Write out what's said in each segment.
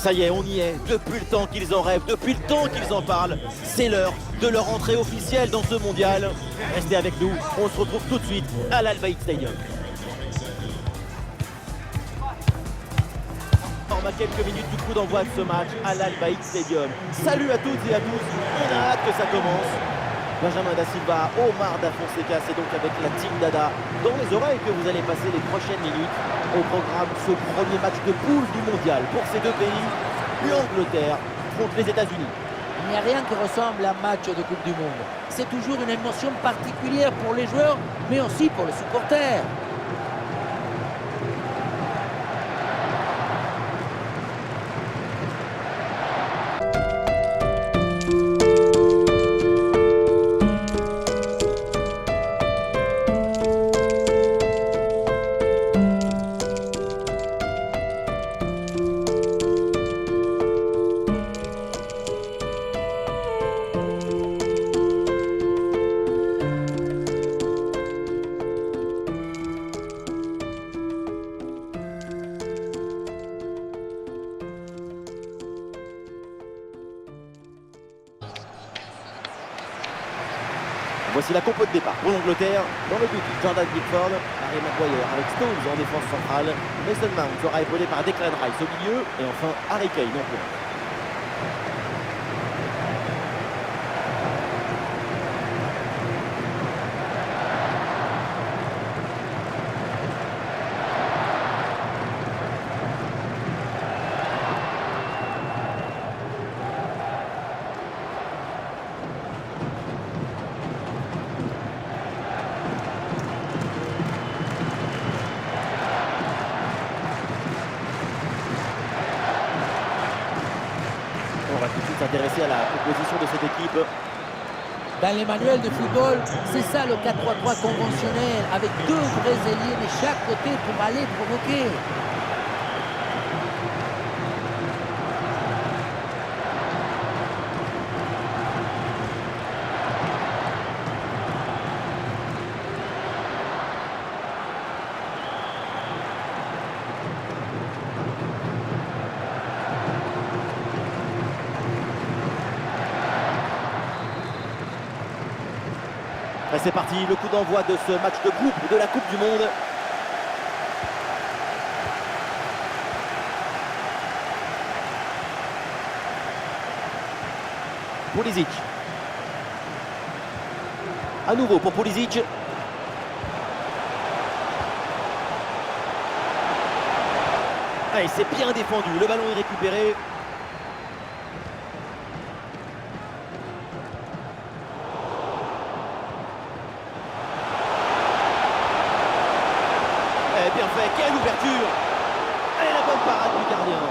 Ça y est, on y est. Depuis le temps qu'ils en rêvent, depuis le temps qu'ils en parlent, c'est l'heure de leur entrée officielle dans ce mondial. Restez avec nous, on se retrouve tout de suite à l'Al Bayt Stadium. On a quelques minutes du coup d'envoi de ce match à l'Al Bayt Stadium. Salut à toutes et à tous, on a hâte que ça commence. Benjamin Da Silva, Omar Da Fonseca, c'est donc avec la Team Dada dans les oreilles que vous allez passer les prochaines minutes. Au programme, ce premier match de poule du mondial pour ces deux pays. L'Angleterre contre les États-Unis. Il n'y a rien qui ressemble à un match de Coupe du Monde. C'est toujours une émotion particulière pour les joueurs, mais aussi pour les supporters. Voici la compo de départ pour l'Angleterre. Dans le but, Jordan Pickford, Harry Maguire avec Stones en défense centrale. Mason Mount sera épaulé par Declan Rice au milieu. Et enfin, Harry Kane en pointe. On va tout de suite s'intéresser à la composition de cette équipe. Dans les manuels de football, c'est ça le 4-3-3 conventionnel, avec deux vrais ailiers de chaque côté pour aller provoquer. Et c'est parti, le coup d'envoi de ce match de groupe de la Coupe du Monde. Pulisic. À nouveau pour Pulisic. Allez, c'est bien défendu, le ballon est récupéré. Bien fait, quelle ouverture! Et la bonne parade du gardien.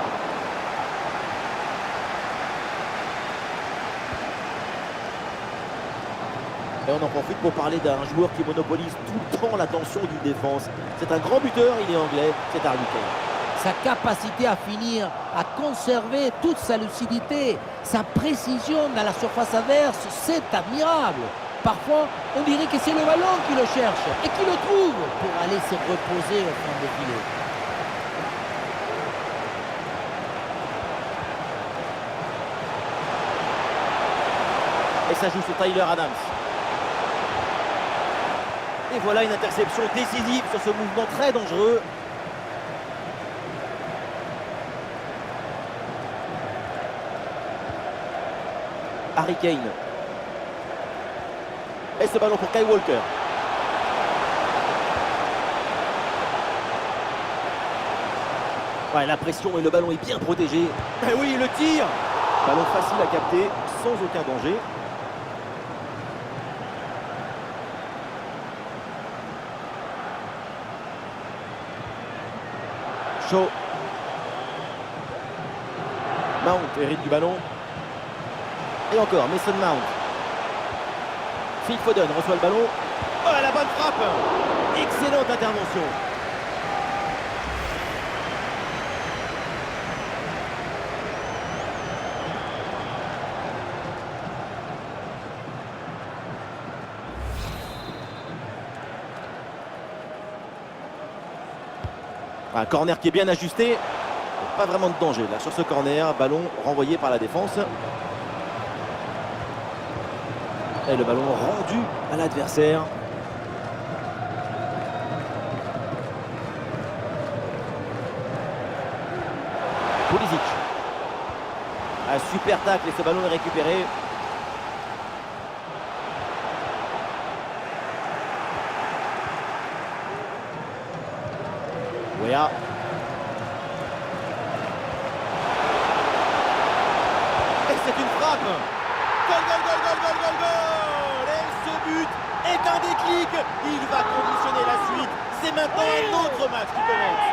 Et on en profite pour parler d'un joueur qui monopolise tout le temps l'attention d'une défense. C'est un grand buteur, il est anglais, c'est Harry Kane. Sa capacité à finir, à conserver toute sa lucidité, sa précision dans la surface adverse, c'est admirable. Parfois, on dirait que c'est le ballon qui le cherche et qui le trouve pour aller se reposer au fond des filets. Et ça joue sur Tyler Adams. Et voilà une interception décisive sur ce mouvement très dangereux. Harry Kane. Et ce ballon pour Kyle Walker. Ouais, la pression et le ballon est bien protégé. Et oui, le tir. Ballon facile à capter, sans aucun danger. Shaw. Mount hérite du ballon. Et encore, Mason Mount. Phil Foden reçoit le ballon. Oh, la bonne frappe! Excellente intervention. Un corner qui est bien ajusté. Pas vraiment de danger là sur ce corner. Ballon renvoyé par la défense. Et le ballon rendu à l'adversaire. Pulisic. Un super tacle et ce ballon est récupéré. Wea. Et c'est une frappe. Goal, goal, goal, goal, goal, goal, goal. Et ce but est un déclic. Il va conditionner la suite. C'est maintenant un autre match qui commence.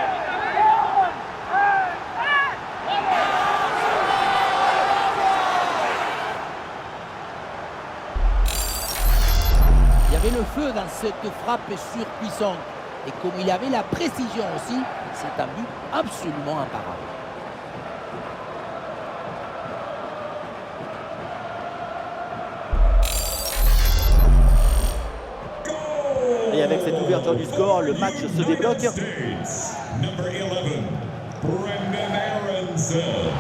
Il y avait le feu dans cette frappe surpuissante. Et comme il avait la précision aussi, c'est un but absolument imparable. Et avec cette ouverture du score, le match se débloque. Number 11, Brendan Aronson.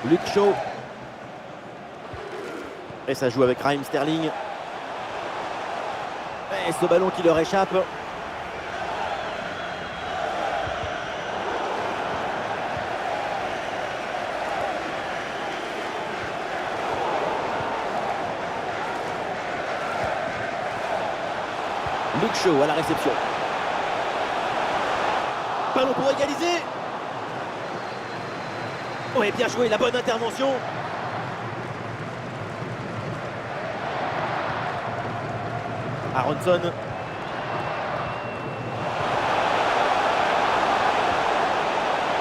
Luke Shaw. Et ça joue avec Raheem Sterling. Et ce ballon qui leur échappe. Luke Shaw à la réception. Ballon pour égaliser. Oui, bien joué, la bonne intervention. Aronson.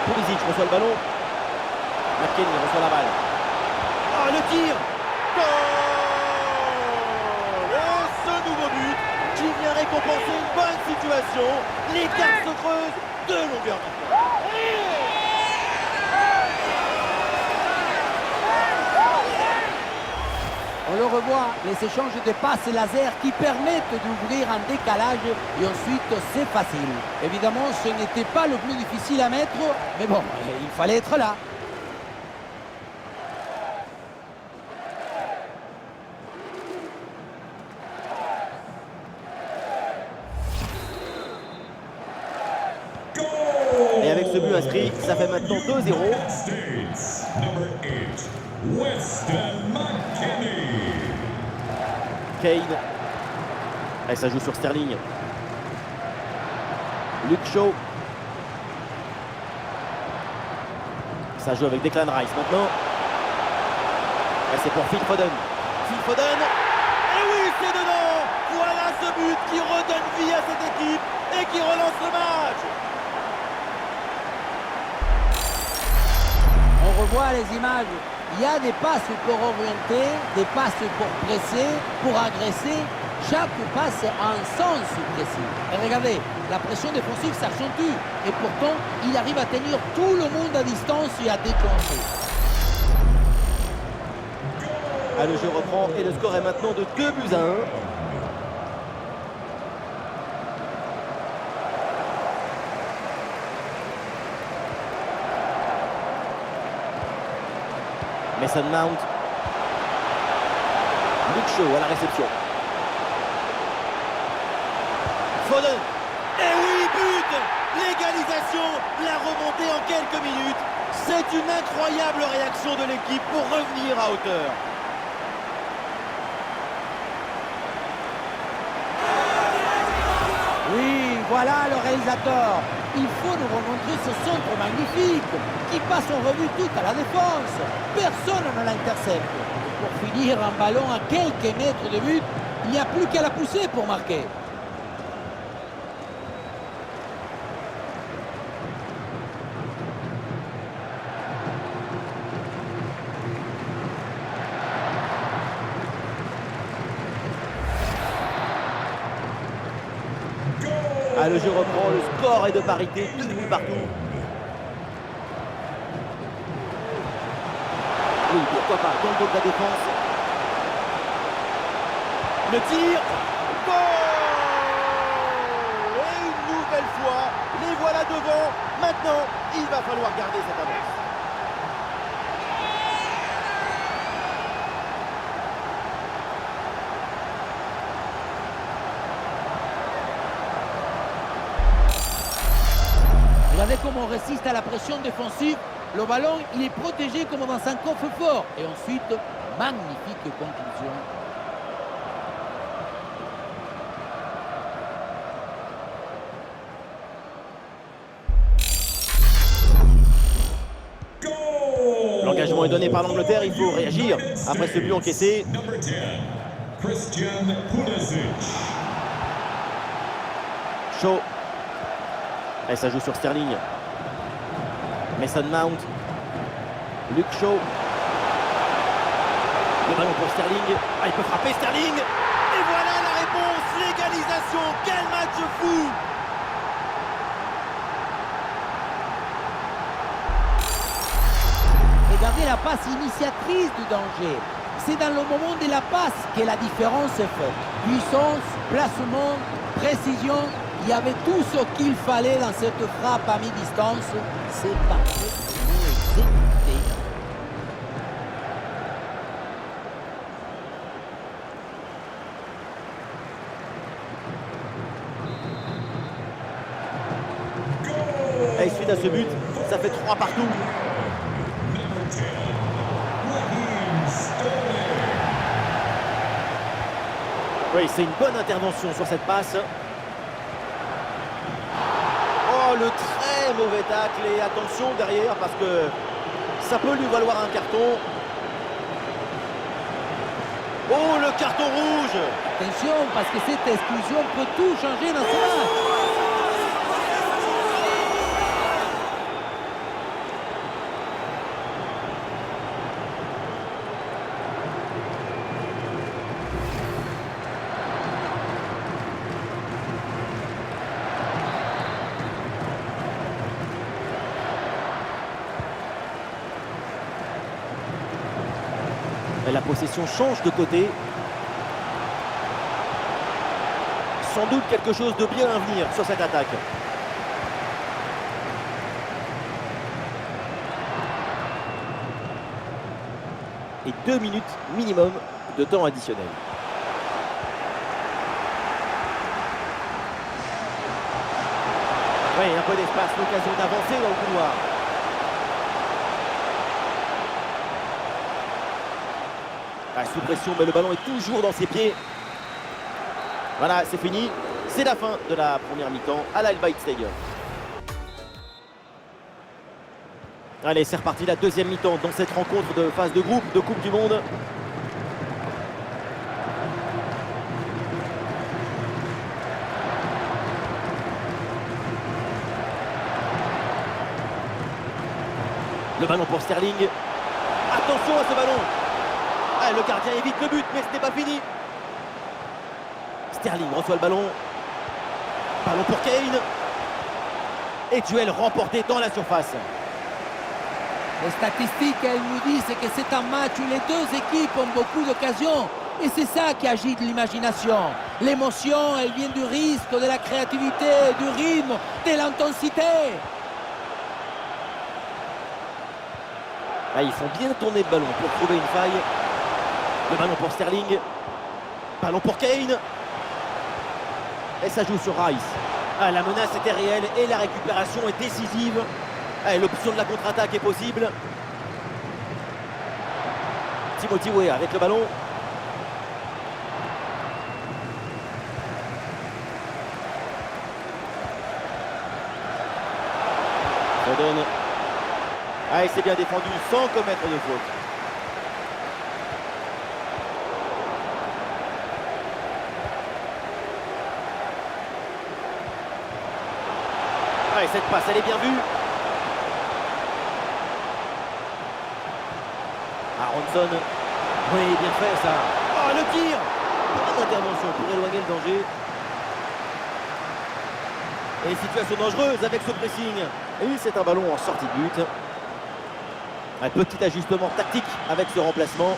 Pulisic reçoit le ballon. McKennie reçoit la balle. Oh, le tir. Goal. Et ce nouveau but qui vient récompenser une bonne situation. L'écart se creuse de longueur d'onde. On le revoit, les échanges de passes laser qui permettent d'ouvrir un décalage et ensuite c'est facile. Évidemment, ce n'était pas le plus difficile à mettre, mais bon, il fallait être là. Et avec ce but inscrit, ça fait maintenant 2-0. States, number 8, Weston McKennie. Kane. Et ça joue sur Sterling. Luke Shaw. Ça joue avec Declan Rice maintenant. Et c'est pour Phil Foden. Phil Foden. Et oui, c'est dedans. Voilà ce but qui redonne vie à cette équipe et qui relance le match. On revoit les images. Il y a des passes pour orienter, des passes pour presser, pour agresser. Chaque passe a un sens précis. Et regardez, la pression défensive s'accentue. Et pourtant, il arrive à tenir tout le monde à distance et à déclencher. Ah, le jeu reprend et le score est maintenant de 2-1. Mason Mount. Luke Shaw à la réception. Foden. Et oui, but. L'égalisation, la remontée en quelques minutes. C'est une incroyable réaction de l'équipe pour revenir à hauteur. Oui, voilà le réalisateur. Il faut nous remontrer ce centre magnifique qui passe en revue toute à la défense. Personne ne l'intercepte. Pour finir un ballon à quelques mètres de but, il n'y a plus qu'à la pousser pour marquer. Ah, le jeu reprend, le score est de parité, 2 buts partout. Oui, pourquoi pas, dans le dos de la défense. Le tir. Goal. Et une nouvelle nouvelle fois, les voilà devant. Maintenant, il va falloir garder cette avance. Regardez comment on résiste à la pression défensive. Le ballon, il est protégé comme dans un coffre-fort. Et ensuite, magnifique conclusion. L'engagement est donné par l'Angleterre, il faut réagir après ce but encaissé. Number 10, Christian Pulisic. Shaw. Et ça joue sur Sterling. Mason Mount. Luke Shaw. Le ballon pour Sterling. Ah, il peut frapper Sterling. Et voilà la réponse. L'égalisation. Quel match fou. Regardez la passe initiatrice du danger. C'est dans le moment de la passe que la différence est faite. Puissance, placement, précision. Il y avait tout ce qu'il fallait dans cette frappe à mi-distance. C'est parfaitement exécuté. Et suite à ce but, ça fait 3 partout. Number 10, Raheem Sterling. Oui, c'est une bonne intervention sur cette passe. Oh, le très mauvais tacle. Et attention derrière parce que ça peut lui valoir un carton. Oh, le carton rouge. Attention, parce que cette exclusion peut tout changer dans ce match. Et la possession change de côté. Sans doute quelque chose de bien à venir sur cette attaque. Et 2 minutes minimum de temps additionnel. Oui, un peu d'espace, l'occasion d'avancer dans le couloir. Ah, sous pression, mais le ballon est toujours dans ses pieds. Voilà, c'est fini. C'est la fin de la première mi-temps à l'Al Bayt Stadium. Allez, c'est reparti, la deuxième mi-temps dans cette rencontre de phase de groupe de Coupe du Monde. Le ballon pour Sterling. Attention à ce ballon. Ah, le gardien évite le but, mais ce n'est pas fini. Sterling reçoit le ballon. Ballon pour Kane. Et duel remporté dans la surface. Les statistiques, elles nous disent que c'est un match où les deux équipes ont beaucoup d'occasions. Et c'est ça qui agite l'imagination. L'émotion, elle vient du risque, de la créativité, du rythme, de l'intensité. Ah, ils font bien tourner le ballon pour trouver une faille. Le ballon pour Sterling. Ballon pour Kane. Et ça joue sur Rice. Ah, la menace était réelle et la récupération est décisive. Ah, l'option de la contre-attaque est possible. Timothy Weah avec le ballon. Foden. Ah, il s'est bien défendu sans commettre de faute. Ah, et cette passe, elle est bien vue. Aronson. Oui, bien fait ça. Oh, le tir. Bonne intervention pour éloigner le danger. Et situation dangereuse avec ce pressing. Et c'est un ballon en sortie de but. Un petit ajustement tactique avec ce remplacement.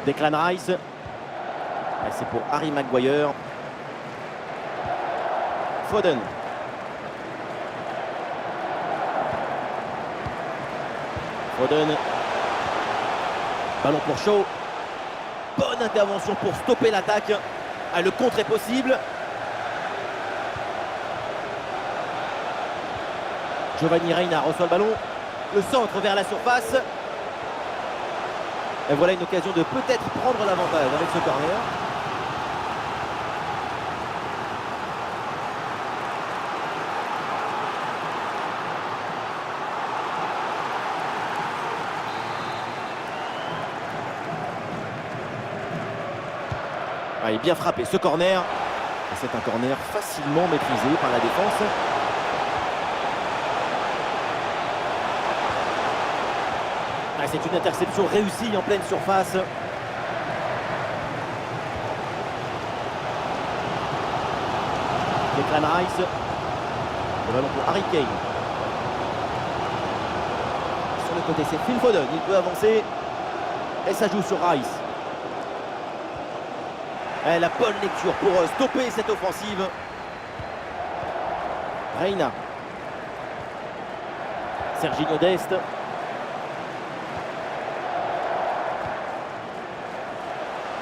Declan Rice. Et c'est pour Harry Maguire. Foden. Foden. Ballon pour Shaw. Bonne intervention pour stopper l'attaque. Ah, le contre est possible. Giovanni Reina reçoit le ballon. Le centre vers la surface. Et voilà une occasion de peut-être prendre l'avantage avec ce corner. Ah, il est bien frappé ce corner. Et c'est un corner facilement maîtrisé par la défense. Ah, c'est une interception réussie en pleine surface. Declan Rice. Le ballon pour Harry Kane. Sur le côté, c'est Phil Foden. Il peut avancer. Et ça joue sur Rice. Et la bonne lecture pour stopper cette offensive. Reina. Serginho Dest.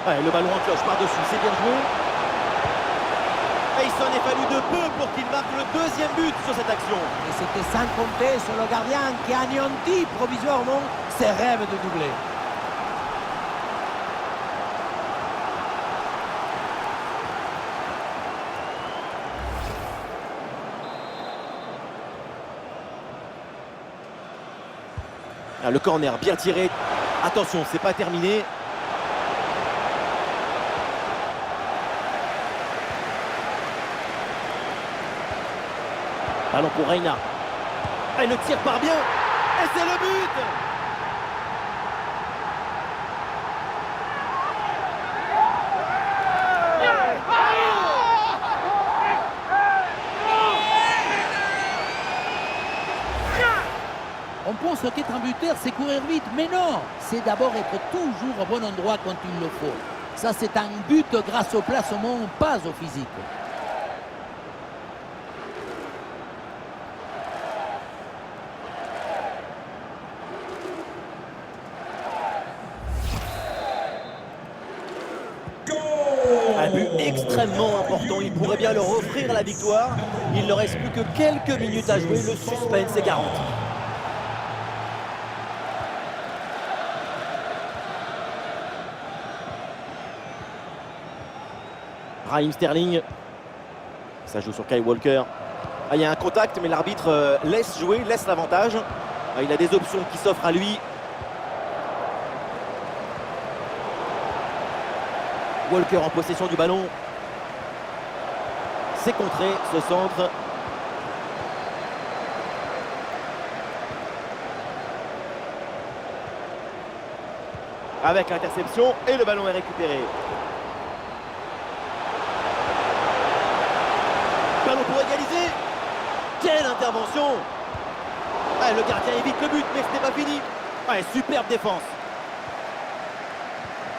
Ouais, le ballon en cloche par-dessus, c'est bien joué. Et il s'en est fallu de peu pour qu'il marque le deuxième but sur cette action. Et c'était sans compter sur le gardien qui a anéanti provisoirement ses rêves de doubler. Ah, le corner bien tiré. Attention, c'est pas terminé. Ballon pour Reina. Et le tir part bien. Et c'est le but. On pense qu'être un buteur, c'est courir vite, mais non, c'est d'abord être toujours au bon endroit quand il le faut. Ça, c'est un but grâce au placement, pas au physique. Un but extrêmement important. Il pourrait bien leur offrir la victoire. Il ne reste plus que quelques minutes à jouer. Le suspense est garanti. Raheem Sterling. Ça joue sur Kyle Walker. Ah, il y a un contact, mais l'arbitre laisse jouer, laisse l'avantage. Ah, il a des options qui s'offrent à lui. Walker en possession du ballon. C'est contré, ce centre. Avec l'interception et le ballon est récupéré. Ballon pour égaliser. Quelle intervention! Ah, le gardien évite le but, mais ce n'est pas fini. Ah, superbe défense.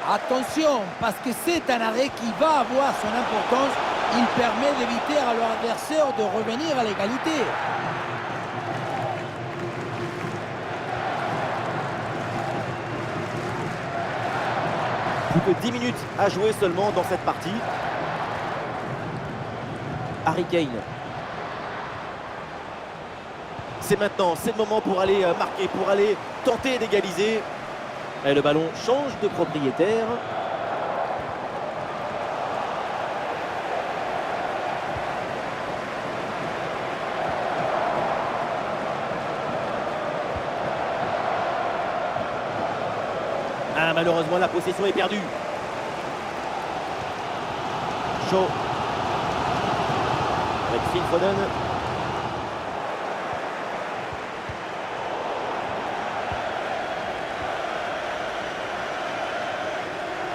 Attention, parce que c'est un arrêt qui va avoir son importance. Il permet d'éviter à leur adversaire de revenir à l'égalité. Plus que 10 minutes à jouer seulement dans cette partie. Harry Kane. C'est maintenant, c'est le moment pour aller marquer, pour aller tenter d'égaliser. Et le ballon change de propriétaire. Ah, malheureusement, la possession est perdue. Shaw. Avec Phil Foden.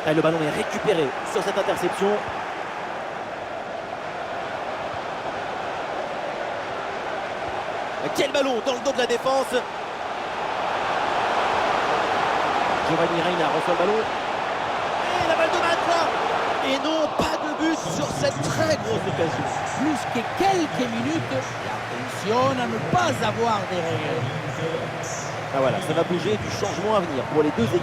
Et le ballon est récupéré sur cette interception. Quel ballon dans le dos de la défense. Giovanni Reina reçoit le ballon. cette très grosse occasion. Plus que quelques minutes, et attention à ne pas avoir des regrets. Ah voilà, ça va bouger, du changement à venir pour les deux équipes.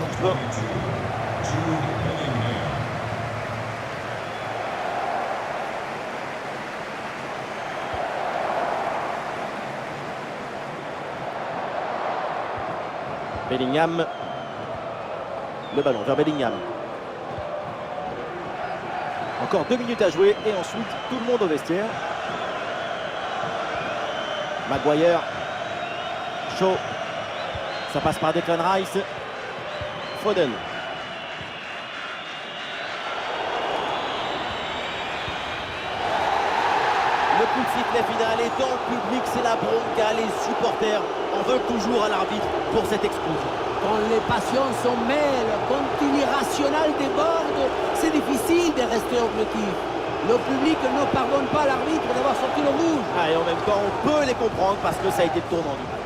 Bellingham. Le ballon vers Bellingham. Encore 2 minutes à jouer et ensuite tout le monde au vestiaire. Maguire. Shaw. Ça passe par Declan Rice. Foden. Le coup de sifflet final est dans le public, c'est la bronca, les supporters en veulent toujours à l'arbitre pour cette explosion. Quand les passions s'en mêlent, quand l'irrationnel déborde, c'est difficile de rester objectif. Le public ne pardonne pas à l'arbitre d'avoir sorti le rouge. Ah, et en même temps, on peut les comprendre parce que ça a été le tournant du match.